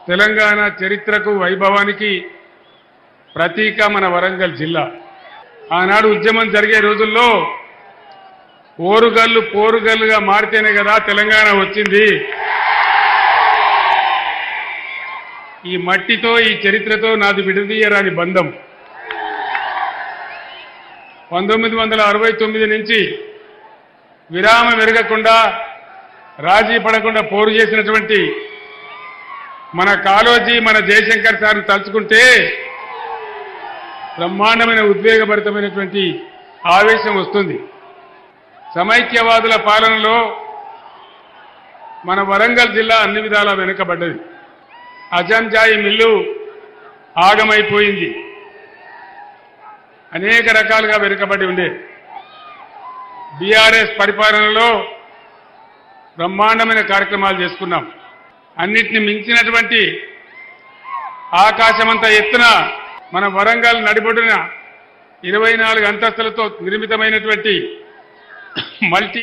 తెలంగాణ చరిత్రకు వైభవానికి ప్రతీక మన వరంగల్ జిల్లా. ఆనాడు ఉద్యమం జరిగే రోజుల్లో ఓరుగల్లు పోరుగల్లుగా మారితేనే కదా తెలంగాణ వచ్చింది. ఈ మట్టితో ఈ చరిత్రతో నాది విడదీయరాని బంధం. 1969 నుంచి విరామం ఎరగకుండా రాజీ పడకుండా పోరు చేసినటువంటి మన కాళోజీ మన జయశంకర్ సార్ తలుచుకుంటే బ్రహ్మాండమైన ఉద్వేగభరితమైనటువంటి ఆవేశం వస్తుంది. సమైక్యవాదుల పాలనలో మన వరంగల్ జిల్లా అన్ని విధాలా వెనుకబడ్డది. అజంజాయి మిల్లు ఆగమైపోయింది. అనేక రకాలుగా వెనుకబడి ఉండే బీఆర్ఎస్ పరిపాలనలో బ్రహ్మాండమైన కార్యక్రమాలు చేసుకున్నాం. అన్నిటిని మించినటువంటి ఆకాశమంత ఎత్తున మన వరంగల్ నడిబొడ్డున 24 అంతస్తులతో నిర్మితమైనటువంటి మల్టీ